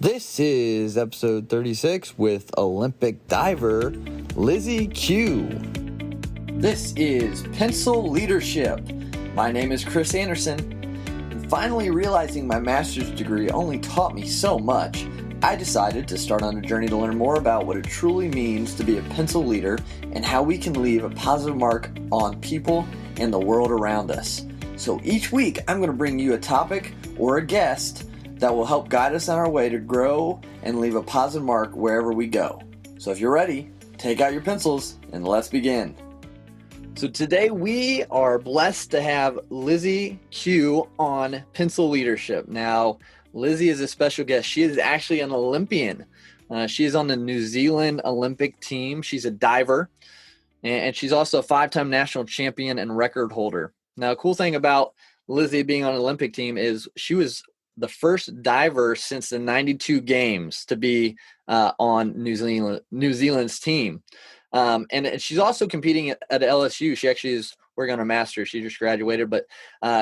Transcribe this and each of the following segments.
This is episode 36 with Olympic diver Lizzy Cui. This is Pencil Leadership. My name is Chris Anderson. And finally realizing my master's degree only taught me so much, I decided to start on a journey to learn more about what it truly means to be a pencil leader and how we can leave a positive mark on people and the world around us. So each week, I'm going to bring you a topic or a guest that will help guide us on our way to grow and leave a positive mark wherever we go. So if you're ready, take out your pencils and let's begin. So today we are blessed to have Lizzy Cui on Pencil Leadership. Now, Lizzy is a special guest. She is actually an Olympian. She is on the New Zealand Olympic team. She's a diver, and she's also a 5-time national champion and record holder. Now, a cool thing about Lizzy being on an Olympic team is she was the first diver since the 92 games to be on New Zealand's team. And she's also competing at LSU. She actually is working on a master's. She just graduated, but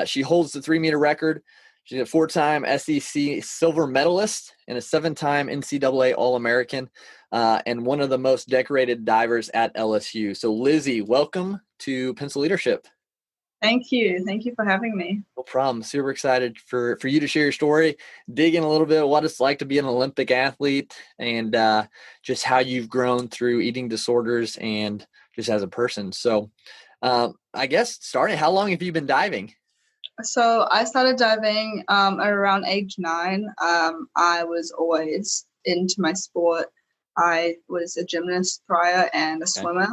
she holds the 3-meter record. She's a 4-time SEC silver medalist and a 7-time NCAA All-American and one of the most decorated divers at LSU. So Lizzy, welcome to Pencil Leadership. Thank you. Thank you for having me. No problem. Super excited for you to share your story, dig in a little bit of what it's like to be an Olympic athlete and just how you've grown through eating disorders and just as a person. So I guess starting, how long have you been diving? So I started diving at around age 9. I was always into my sport. I was a gymnast prior and a swimmer.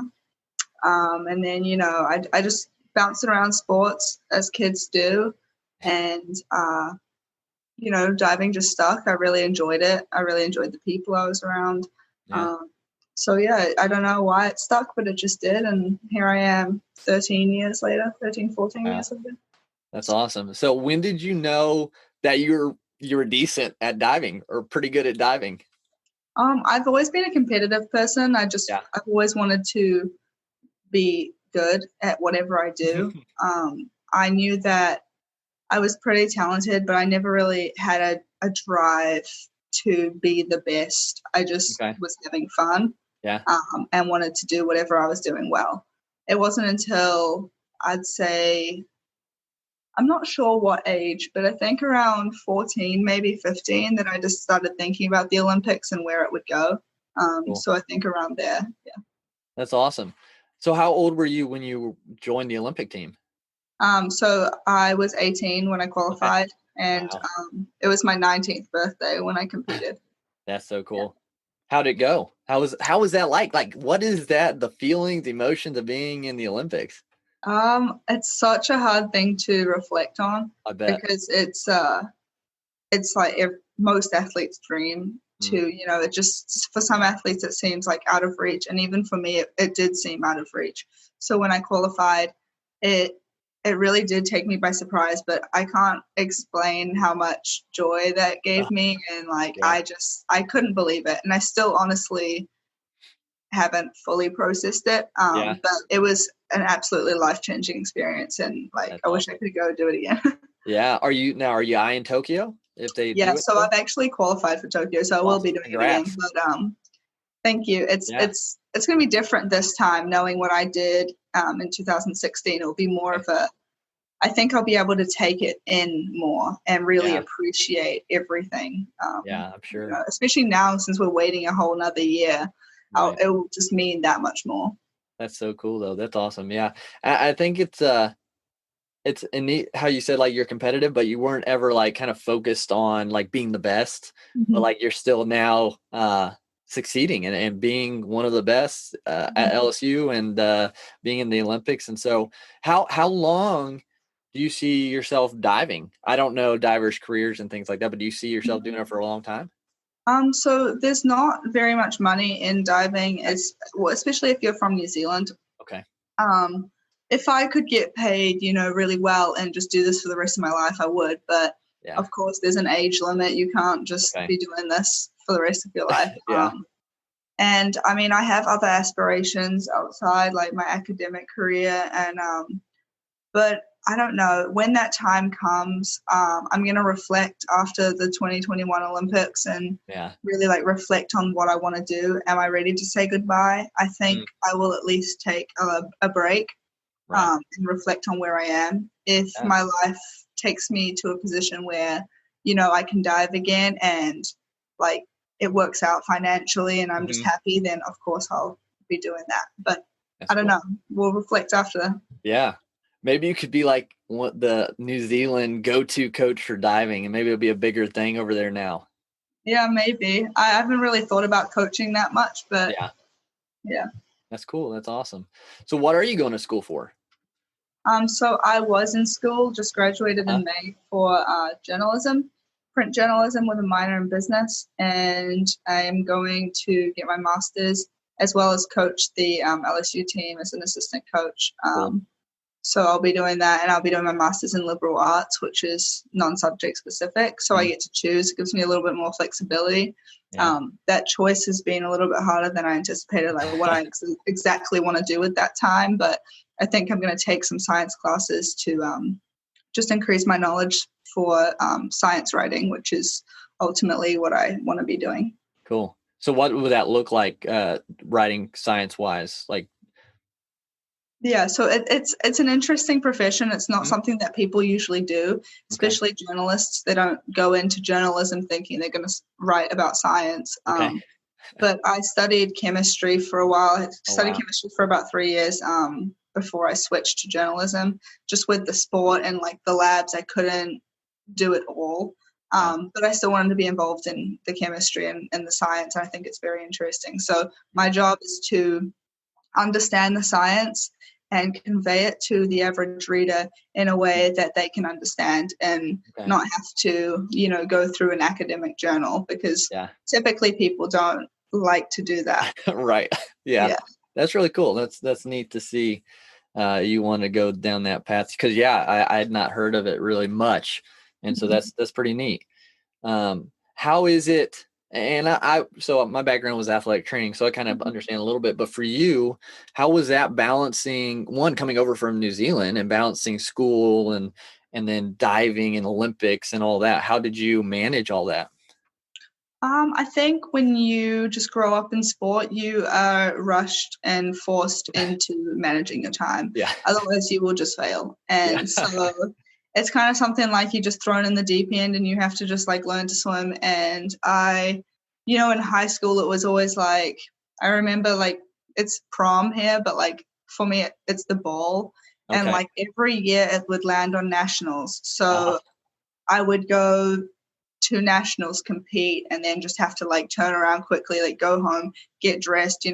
And then, I just bouncing around sports as kids do, and diving just stuck. I really enjoyed it. I really enjoyed the people I was around. I don't know why it stuck, but it just did, and here I am 14 years later. That's awesome. So when did you know that you were decent at diving or pretty good at diving? I've always been a competitive person. I've always wanted to be good at whatever I do. I knew that I was pretty talented, but I never really had a drive to be the best. I just was having fun and wanted to do whatever I was doing well. It wasn't until I'd say, I'm not sure what age, but I think around 14, maybe 15, that I just started thinking about the Olympics and where it would go. Cool. So I think around there, yeah. That's awesome. So how old were you when you joined the Olympic team? So I was 18 when I qualified, and it was my 19th birthday when I competed. That's so cool. Yeah. How'd it go? How was that like? Like, what is that, the feelings, the emotions of being in the Olympics? It's such a hard thing to reflect on. I bet. Because it's like most athletes' dream. It just, for some athletes it seems like out of reach, and even for me it did seem out of reach. So when I qualified, it really did take me by surprise, but I can't explain how much joy that gave me, and I couldn't believe it, and I still honestly haven't fully processed it. But it was an absolutely life-changing experience, and I wish I could go do it again. Yeah. Are you eyeing Tokyo? If they so I've actually qualified for Tokyo, so I will be doing it again. But thank you. It's going to be different this time, knowing what I did in 2016. It'll be more of I think I'll be able to take it in more and really appreciate everything. I'm sure. Especially now, since we're waiting a whole nother year, it will just mean that much more. That's so cool, though. That's awesome. Yeah, I think it's neat how you said you're competitive, but you weren't ever kind of focused on being the best, but you're still now succeeding and being one of the best at LSU and being in the Olympics. And so how long do you see yourself diving? I don't know divers' careers and things like that, but do you see yourself doing it for a long time? So there's not very much money in diving, especially if you're from New Zealand. Okay. If I could get paid, really well and just do this for the rest of my life, I would. But of course, there's an age limit. You can't just be doing this for the rest of your life. And I mean, I have other aspirations outside, like my academic career, and but I don't know. When that time comes, I'm going to reflect after the 2021 Olympics and Yeah. really like reflect on what I want to do. Am I ready to say goodbye? I think I will at least take a break Right. and reflect on where I am. If Yeah. my life takes me to a position where, I can dive again and like it works out financially and I'm just happy, then of course I'll be doing that. But That's I don't cool. know. We'll reflect after. Yeah. Maybe you could be like the New Zealand go-to coach for diving, and maybe it'll be a bigger thing over there now. Yeah, maybe. I haven't really thought about coaching that much, but yeah. That's cool. That's awesome. So what are you going to school for? So I was in school, just graduated in May for journalism, print journalism with a minor in business, and I'm going to get my master's as well as coach the LSU team as an assistant coach. Cool. So I'll be doing that, and I'll be doing my master's in liberal arts, which is non-subject specific. So I get to choose. It gives me a little bit more flexibility. Yeah. That choice has been a little bit harder than I anticipated, like what I exactly want to do at that time. But I think I'm going to take some science classes to just increase my knowledge for science writing, which is ultimately what I want to be doing. Cool. So what would that look like writing science-wise? Like, yeah, so it's an interesting profession. It's not something that people usually do, especially journalists. They don't go into journalism thinking they're going to write about science. But I studied chemistry for a while. I studied chemistry for about 3 years before I switched to journalism. Just with the sport and like the labs, I couldn't do it all. But I still wanted to be involved in the chemistry and the science. And I think it's very interesting. So my job is to understand the science and convey it to the average reader in a way that they can understand and not have to, go through an academic journal, because typically people don't like to do that. Right. Yeah. That's really cool. That's neat to see. You want to go down that path because I had not heard of it really much. And so that's pretty neat. How is it? And so my background was athletic training, so I kind of understand a little bit, but for you, how was that balancing coming over from New Zealand and balancing school and then diving and Olympics and all that? How did you manage all that? I think when you just grow up in sport, you are rushed and forced into managing your time. Yeah. Otherwise, you will just fail. And so it's kind of something like you're just thrown in the deep end and you have to just like learn to swim. And in high school, it was always like, I remember like it's prom here, but like for me, it's the ball. And like every year it would land on nationals. So I would go to nationals, compete, and then just have to like turn around quickly, like go home, get dressed,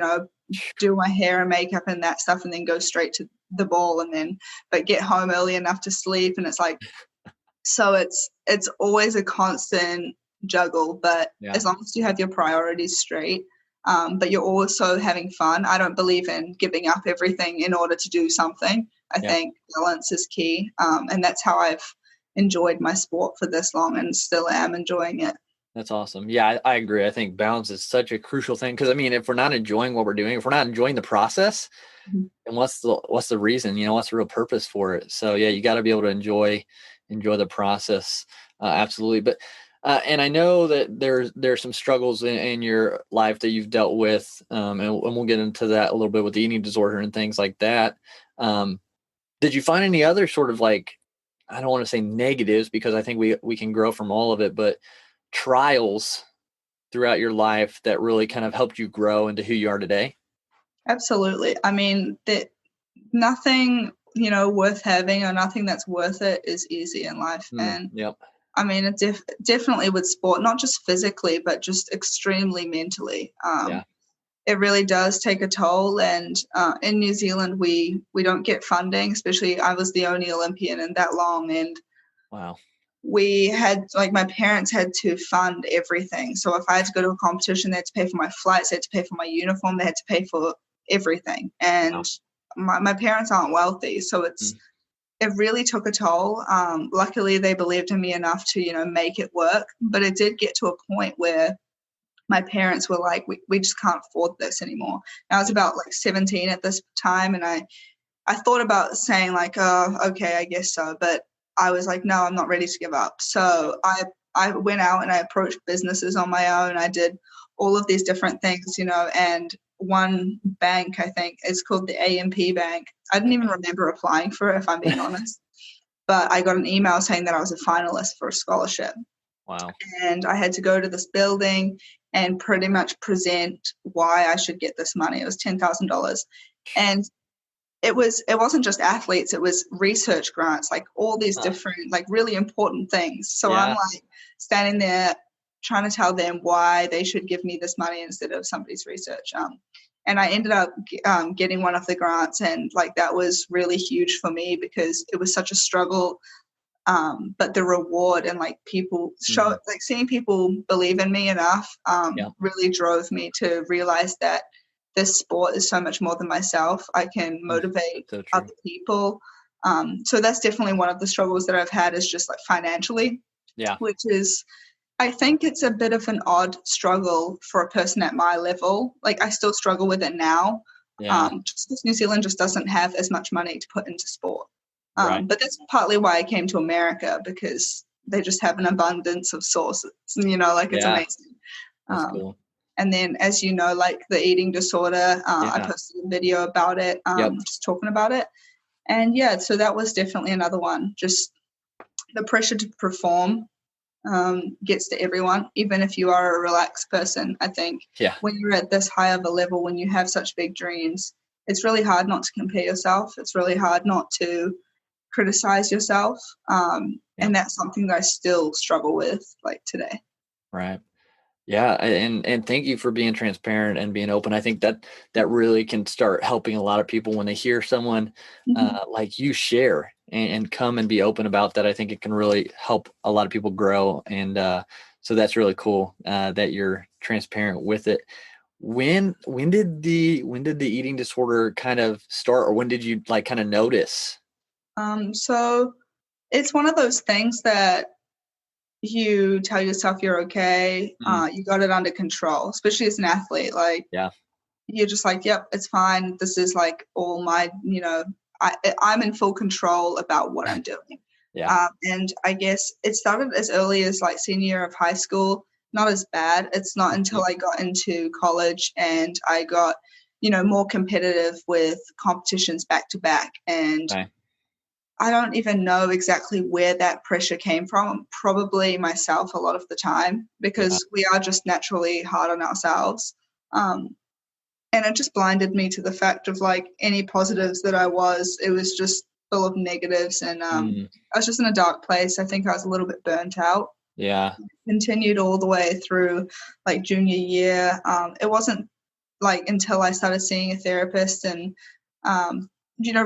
do my hair and makeup and that stuff, and then go straight to the ball, and then but get home early enough to sleep. And it's like, so it's always a constant juggle, but as long as you have your priorities straight, but you're also having fun. I don't believe in giving up everything in order to do something. I think balance is key, and that's how I've enjoyed my sport for this long and still am enjoying it. That's awesome. Yeah, I agree. I think balance is such a crucial thing because if we're not enjoying what we're doing, if we're not enjoying the process, then what's the reason? What's the real purpose for it? So yeah, you got to be able to enjoy the process. Absolutely. But and I know that there's some struggles in your life that you've dealt with, and we'll get into that a little bit with the eating disorder and things like that. Did you find any other sort of like, I don't want to say negatives because I think we can grow from all of it, but trials throughout your life that really kind of helped you grow into who you are today? Absolutely. I mean, that nothing, worth having or nothing that's worth it is easy in life. And I mean, it definitely with sport, not just physically, but just extremely mentally. It really does take a toll. And in New Zealand, we don't get funding, especially I was the only Olympian in that long. And wow. We had, like, my parents had to fund everything. So if I had to go to a competition, they had to pay for my flights, they had to pay for my uniform, they had to pay for everything. And my parents aren't wealthy. So it really took a toll. Luckily, they believed in me enough to, make it work. But it did get to a point where my parents were like, we just can't afford this anymore. And I was about like 17 at this time, and I thought about saying like, oh, okay, I guess so. But I was like, no, I'm not ready to give up. So I went out and I approached businesses on my own. I did all of these different things, and one bank, I think, is called the AMP Bank. I didn't even remember applying for it, if I'm being honest. But I got an email saying that I was a finalist for a scholarship. Wow. And I had to go to this building and pretty much present why I should get this money. It was $10,000. And it wasn't just athletes, it was research grants, like all these different, like really important things. So I'm like standing there trying to tell them why they should give me this money instead of somebody's research. And I ended up getting one of the grants, and like that was really huge for me because it was such a struggle. But the reward and like people like seeing people believe in me enough really drove me to realize that this sport is so much more than myself. I can motivate other people. So that's definitely one of the struggles that I've had, is just like financially, which is, I think it's a bit of an odd struggle for a person at my level. Like I still struggle with it now. Just because New Zealand just doesn't have as much money to put into sport. But that's partly why I came to America, because they just have an abundance of sources, it's amazing. That's cool. And then, as you know, like the eating disorder, I posted a video about it, just talking about it. And so that was definitely another one. Just the pressure to perform gets to everyone, even if you are a relaxed person. I think when you're at this high of a level, when you have such big dreams, it's really hard not to compare yourself. It's really hard not to criticize yourself. And that's something that I still struggle with like today. Right. Yeah. And thank you for being transparent and being open. I think that really can start helping a lot of people when they hear someone like you share and come and be open about that. I think it can really help a lot of people grow. And so that's really cool that you're transparent with it. When did the eating disorder kind of start, or when did you like kind of notice? So it's one of those things that you tell yourself you're okay, you got it under control, especially as an athlete. Like, you're just like, yep, it's fine. This is like all my, I'm in full control about what I'm doing. And I guess it started as early as like senior year of high school, not as bad. It's not until I got into college and I got, more competitive with competitions back to back. And I don't even know exactly where that pressure came from. Probably myself a lot of the time, because we are just naturally hard on ourselves. And it just blinded me to the fact of like any positives that it was just full of negatives. And I was just in a dark place. I think I was a little bit burnt out. Continued all the way through like junior year. It wasn't like until I started seeing a therapist and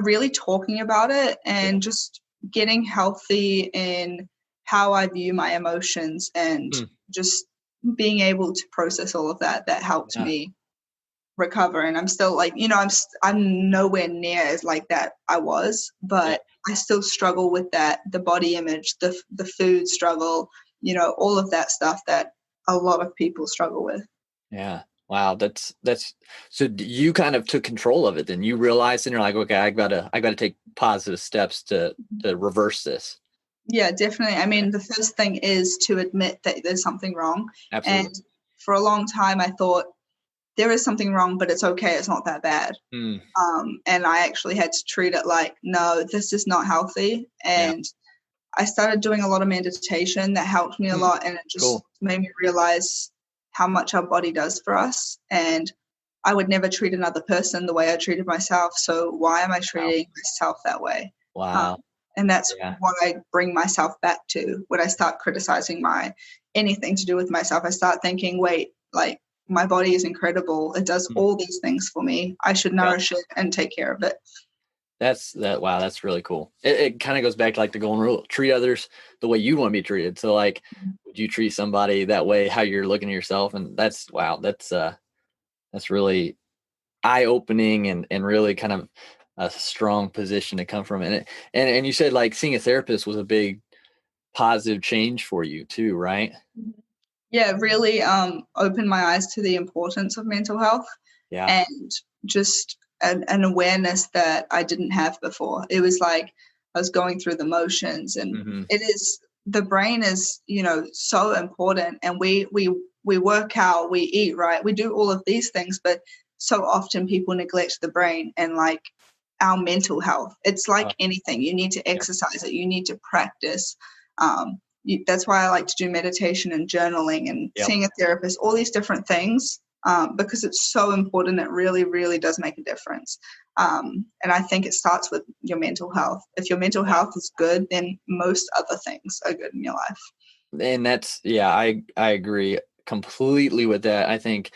really talking about it and just getting healthy in how I view my emotions and just being able to process all of that helped me recover. And I'm still like, I'm nowhere near as like that I was, but I still struggle with that, the body image, the food struggle, all of that stuff that a lot of people struggle with. Yeah. Wow. That's so you kind of took control of it. Then you realized and you're like, okay, I gotta take positive steps to reverse this. Yeah, definitely. I mean, the first thing is to admit that there's something wrong. Absolutely. And for a long time, I thought there is something wrong, but it's okay. It's not that bad. And I actually had to treat it like, no, this is not healthy. And I started doing a lot of meditation that helped me a lot. And it just made me realize how much our body does for us. And I would never treat another person the way I treated myself. So why am I treating myself that way? Wow. And that's what I bring myself back to when I start criticizing anything to do with myself. I start thinking, wait, like my body is incredible. It does all these things for me. I should nourish it and take care of it. Wow, that's really cool. It kind of goes back to like the golden rule: treat others the way you want to be treated. So like, would you treat somebody that way, how you're looking at yourself? And that's really eye-opening and really kind of a strong position to come from. And you said like seeing a therapist was a big positive change for you too, right? Yeah, really opened my eyes to the importance of mental health. Yeah. And just an awareness that I didn't have before. It was like I was going through the motions, and the brain is, so important, and we work out, we eat right, we do all of these things, but so often people neglect the brain and like our mental health. It's like anything. You need to exercise it. You need to practice. That's why I like to do meditation and journaling and seeing a therapist, all these different things, because it's so important. It really, really does make a difference. And I think it starts with your mental health. If your mental health is good, then most other things are good in your life. And that's, I agree completely with that. I think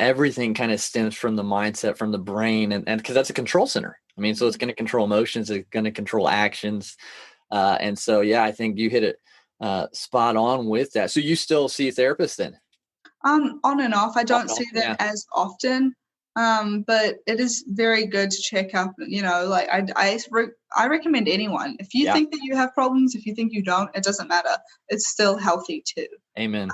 everything kind of stems from the mindset, from the brain, and because that's a control center. I mean, so it's going to control emotions, it's going to control actions. And so, I think you hit it spot on with that. So you still see a therapist then? On and off. I don't see that as often, but it is very good to check up. Like I recommend anyone. If you think that you have problems, if you think you don't, it doesn't matter. It's still healthy too. Amen.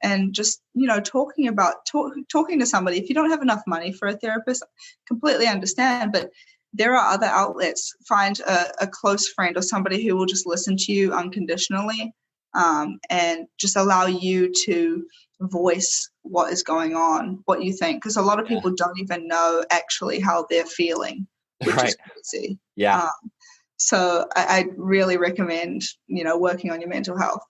And just talking to somebody. If you don't have enough money for a therapist, completely understand. But there are other outlets. Find a close friend or somebody who will just listen to you unconditionally, and just allow you to voice what is going on, what you think, because a lot of people don't even know actually how they're feeling, which is crazy. So I really recommend working on your mental health.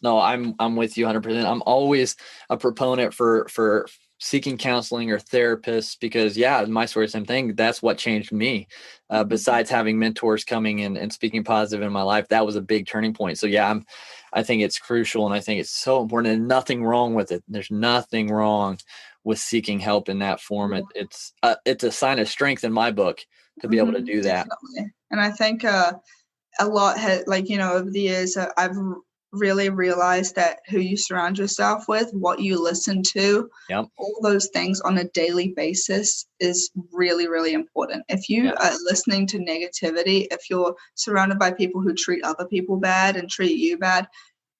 No, I'm with you 100%. I'm always a proponent for seeking counseling or therapists, because my story, same thing. That's what changed me. Besides having mentors coming in and speaking positive in my life, that was a big turning point. So I think it's crucial, and I think it's so important, and nothing wrong with it. There's nothing wrong with seeking help in that form. It's a sign of strength in my book to be able to do that. Definitely. And I think a lot has, over the years, I've really realized that who you surround yourself with, what you listen to, all those things on a daily basis is really, really important. If you are listening to negativity, if you're surrounded by people who treat other people bad and treat you bad,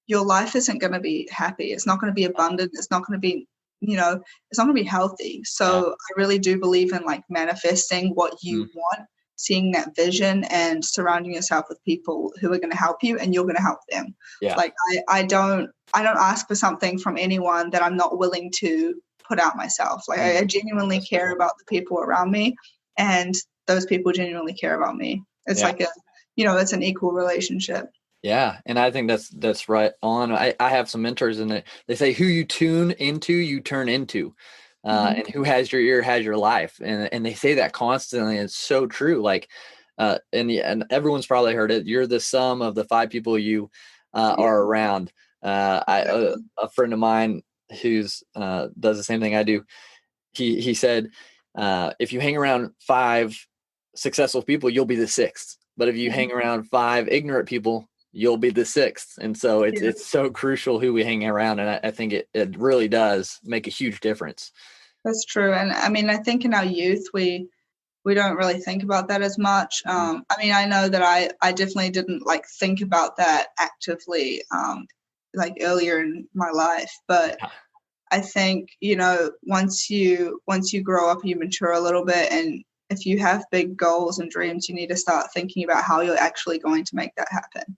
your life isn't going to be happy. It's not going to be abundant. It's not going to be, it's not going to be healthy. So I really do believe in like manifesting what you want, seeing that vision, and surrounding yourself with people who are going to help you, and you're going to help them. Like I don't ask for something from anyone that I'm not willing to put out myself. Like I genuinely care about the people around me, and those people genuinely care about me. It's like it's an equal relationship. Yeah. And I think that's right on. I have some mentors, and they say who you tune into, you turn into. And who has your ear has your life. And they say that constantly. It's so true. Like, and everyone's probably heard it. You're the sum of the 5 people you are around. A friend of mine who's does the same thing I do. He said, if you hang around 5 successful people, you'll be the 6th. But if you hang around 5 ignorant people, you'll be the 6th. And so it's so crucial who we hang around. And I think it really does make a huge difference. That's true. And I mean, I think in our youth, we don't really think about that as much. I mean, I know that I definitely didn't like think about that actively, like earlier in my life. But I think, once you grow up, you mature a little bit, and if you have big goals and dreams, you need to start thinking about how you're actually going to make that happen.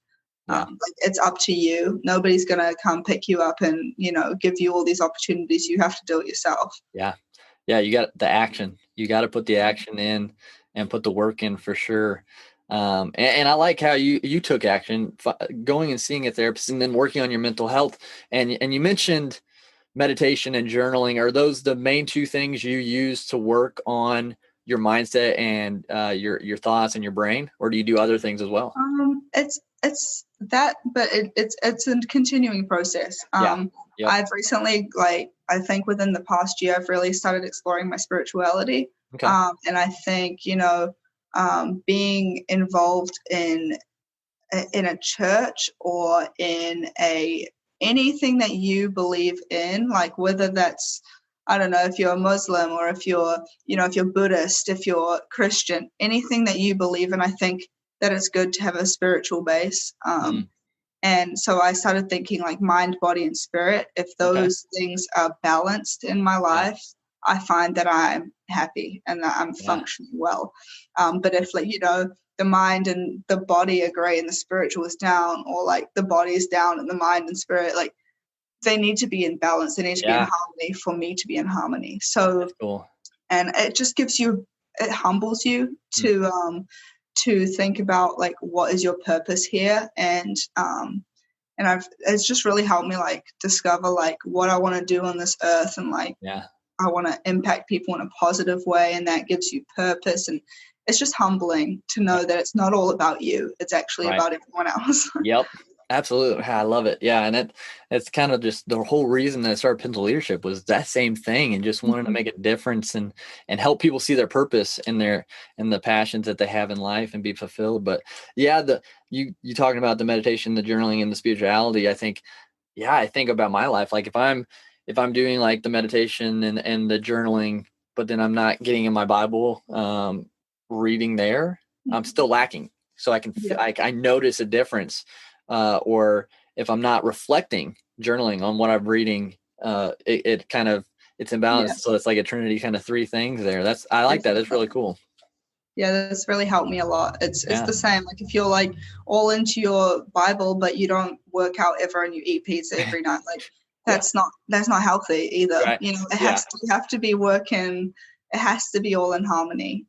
Like it's up to you. Nobody's going to come pick you up and, give you all these opportunities. You have to do it yourself. Yeah. You got the action. You got to put the action in and put the work in for sure. And I like how you took action, going and seeing a therapist, and then working on your mental health. And you mentioned meditation and journaling. Are those the main 2 things you use to work on your mindset and your thoughts and your brain, or do you do other things as well? It's that, but it's a continuing process. I've recently, I think within the past year, I've really started exploring my spirituality. And I think, being involved in a church or in anything that you believe in, like whether that's, I don't know, if you're a Muslim or if you're, if you're Buddhist, if you're Christian, anything that you believe in, I think that it's good to have a spiritual base. And so I started thinking like mind, body, and spirit. If those things are balanced in my life, I find that I'm happy and that I'm functioning well. But if, like, the mind and the body are great and the spiritual is down, or like the body is down and the mind and spirit, like, they need to be in balance. They need to be in harmony for me to be in harmony. So that's cool. And it just it humbles you to think about, like, what is your purpose here, and it's just really helped me, like, discover, like, what I want to do on this earth, and like I want to impact people in a positive way, and that gives you purpose. And it's just humbling to know that it's not all about you. It's actually about everyone else. Yep. Absolutely. I love it. Yeah. And it's kind of just the whole reason that I started Pencil Leadership was that same thing, and just wanting to make a difference and help people see their purpose and the passions that they have in life and be fulfilled. But yeah, you talking about the meditation, the journaling, and the spirituality, I think about my life. Like if I'm doing like the meditation and the journaling, but then I'm not getting in my Bible, reading there, I'm still lacking. So I can, I notice a difference. Or if I'm not reflecting, journaling on what I'm reading, it's imbalanced. Yeah. So it's like a Trinity kind of three things there. I like that. That's really cool. Yeah, that's really helped me a lot. It's the same. Like if you're like all into your Bible, but you don't work out ever and you eat pizza every night, like that's not healthy either. Right. You have to be working. It has to be all in harmony.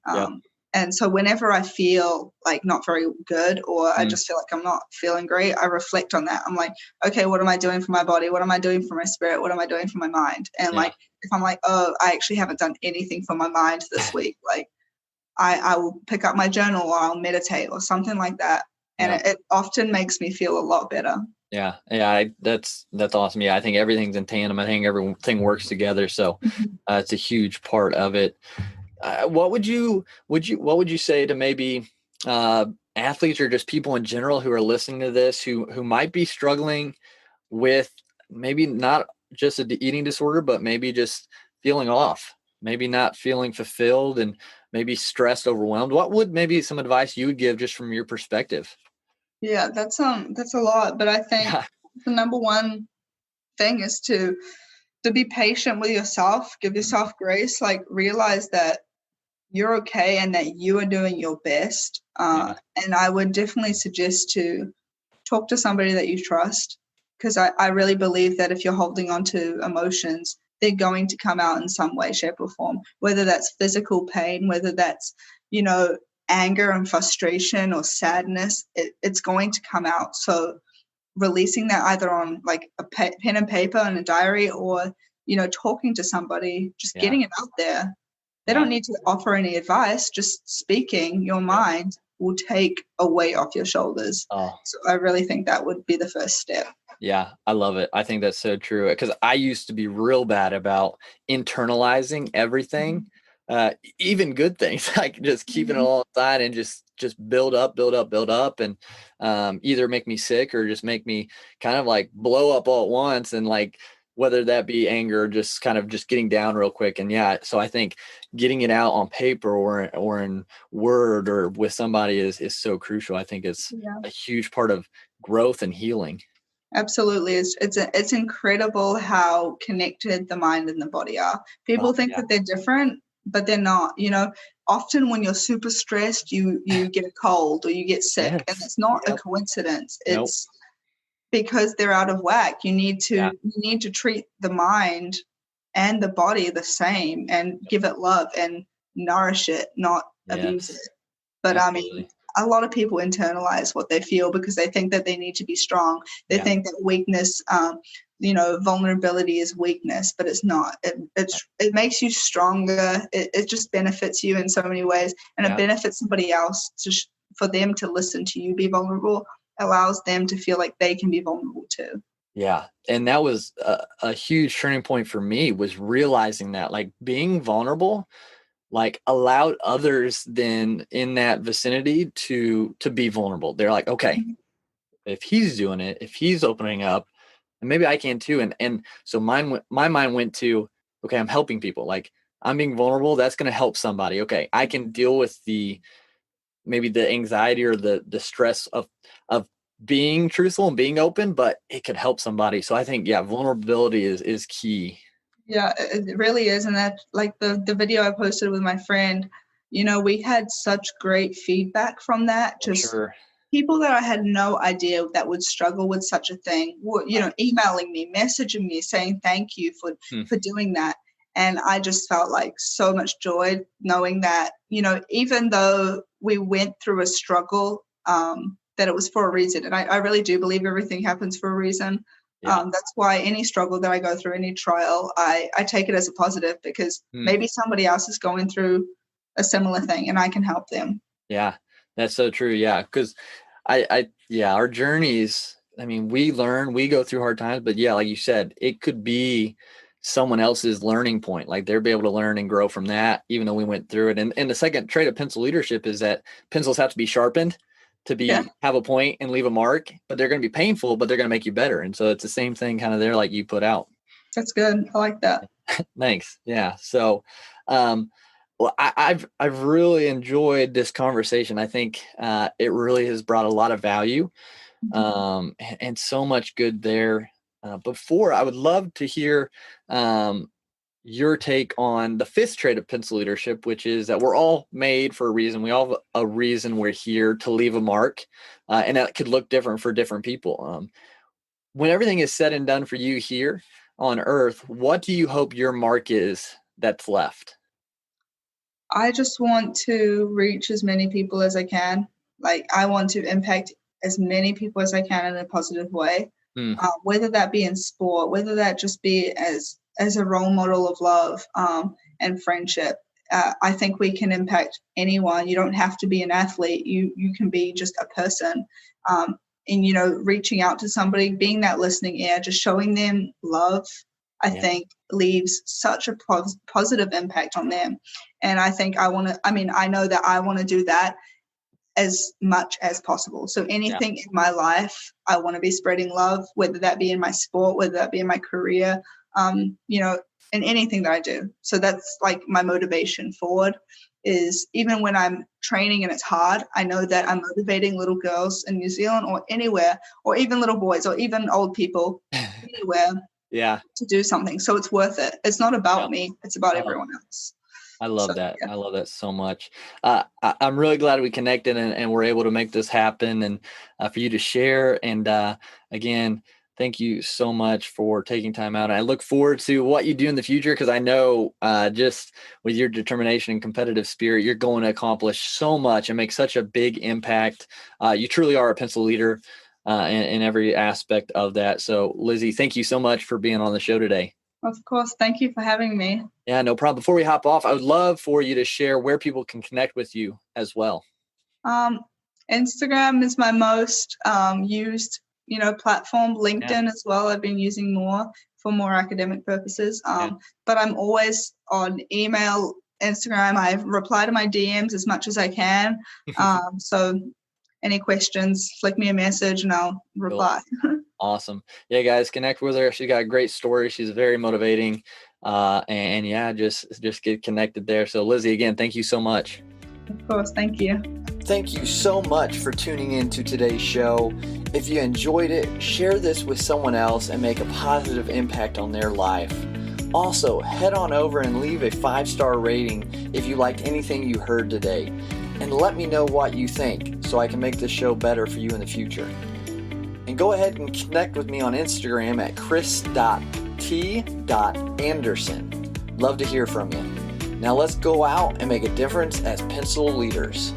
And so whenever I feel like not very good, or I just feel like I'm not feeling great, I reflect on that. I'm like, okay, what am I doing for my body? What am I doing for my spirit? What am I doing for my mind? And like, if I'm like, oh, I actually haven't done anything for my mind this week, like I will pick up my journal, or I'll meditate or something like that. And it often makes me feel a lot better. Yeah. That's awesome. Yeah. I think everything's in tandem. I think everything works together. So it's a huge part of it. What would you say to maybe athletes, or just people in general who are listening to this, who might be struggling with maybe not just an eating disorder, but maybe just feeling off, maybe not feeling fulfilled, and maybe stressed, overwhelmed? What would maybe some advice you would give just from your perspective? Yeah, that's a lot, but I think the number one thing is to be patient with yourself, give yourself grace, like realize that you're okay and that you are doing your best. And I would definitely suggest to talk to somebody that you trust, because I really believe that if you're holding on to emotions, they're going to come out in some way, shape, or form, whether that's physical pain, whether that's, anger and frustration or sadness, it's going to come out. So releasing that either on like a pen and paper and a diary, or, talking to somebody, just getting it out there. They don't need to offer any advice. Just speaking your mind will take a weight off your shoulders. So I really think that would be the first step. Yeah, I love it. I think that's so true, because I used to be real bad about internalizing everything, even good things, like just keeping it all inside and just build up, and either make me sick or just make me kind of like blow up all at once, and like whether that be anger, just kind of just getting down real quick. And so I think getting it out on paper or in word or with somebody is so crucial. I think it's a huge part of growth and healing. Absolutely. It's incredible how connected the mind and the body are. People think that they're different, but they're not. Often when you're super stressed, you get a cold or you get sick, and it's not a coincidence. It's because they're out of whack. You need to treat the mind and the body the same, and give it love and nourish it, not abuse it. But absolutely. I mean, a lot of people internalize what they feel because they think that they need to be strong. They think that weakness, vulnerability is weakness, but it's not. It makes you stronger. It just benefits you in so many ways, and it benefits somebody else for them to listen to you be vulnerable, allows them to feel like they can be vulnerable too. Yeah. And that was a huge turning point for me, was realizing that, like, being vulnerable, like, allowed others then in that vicinity to be vulnerable. They're like, okay, if he's doing it, if he's opening up, and maybe I can too. And so my mind went to, okay, I'm helping people. Like, I'm being vulnerable. That's going to help somebody. Okay, I can deal with maybe the anxiety or the stress of being truthful and being open, but it could help somebody. So I think, vulnerability is key. Yeah, it really is. And that, like the video I posted with my friend, we had such great feedback from that. For Just sure. people that I had no idea that would struggle with such a thing were, emailing me, messaging me, saying thank you Hmm. for doing that. And I just felt like so much joy knowing that, even though we went through a struggle, that it was for a reason. And I really do believe everything happens for a reason. Yeah. That's why any struggle that I go through, any trial, I take it as a positive, because Hmm. maybe somebody else is going through a similar thing and I can help them. Yeah, that's so true. Yeah, because yeah, our journeys. I mean, we learn, we go through hard times, but yeah, like you said, it could be someone else's learning point. Like they'll be able to learn and grow from that, even though we went through it. And the second trait of pencil leadership is that pencils have to be sharpened to Yeah, have a point and leave a mark, but they're going to be painful, but they're going to make you better. And so it's the same thing kind of there, like you put out. that's good. I like that. Thanks. Yeah. So, well, I've really enjoyed this conversation. I think it really has brought a lot of value, and so much good there. Before, I would love to hear your take on the fifth trait of pencil leadership, which is that we're all made for a reason. We all have a reason we're here to leave a mark, and that could look different for different people. When everything is said and done for you here on Earth, what do you hope your mark is that's left? I just want to reach as many people as I can. Like, I want to impact as many people as I can in a positive way, Hmm. whether that be in sport, whether that just be as a role model of love, and friendship. I think we can impact anyone. You don't have to be an athlete. You can be just a person. And reaching out to somebody, being that listening ear, just showing them love, I Yeah. think leaves such a positive impact on them. And I think I know that I want to do that as much as possible. So Yeah. anything in my life, I want to be spreading love, whether that be in my sport, whether that be in my career, in anything that I do. So that's like my motivation forward, is even when I'm training and it's hard, I know that I'm motivating little girls in New Zealand or anywhere, or even little boys or even old people anywhere, Yeah. to do something. So it's worth it. It's not about me. It's about Oh, everyone else. I So love that. yeah, I love that so much. I'm really glad we connected and we're able to make this happen and for you to share. And again, thank you so much for taking time out. And I look forward to what you do in the future, because I know just with your determination and competitive spirit, you're going to accomplish so much and make such a big impact. You truly are a pencil leader in every aspect of that. So, Lizzy, thank you so much for being on the show today. of course. Thank you for having me. Yeah, no problem. Before we hop off, I would love for you to share where people can connect with you as well. Um, Instagram is my most used, platform. Yeah, LinkedIn as well. I've been using more for more academic purposes. yeah. But I'm always on email, Instagram. I reply to my DMs as much as I can. So any questions, flick me a message and I'll Cool. reply. Awesome. Yeah, guys, connect with her. She's got a great story. She's very motivating. And yeah, just get connected there. So, Lizzy, again, thank you so much. Of course. Thank you. Thank you so much for tuning in to today's show. If you enjoyed it, share this with someone else and make a positive impact on their life. Also, head on over and leave a 5-star rating if you liked anything you heard today. And let me know what you think so I can make this show better for you in the future. And go ahead and connect with me on Instagram at chris.t.anderson. Love to hear from you. Now let's go out and make a difference as pencil leaders.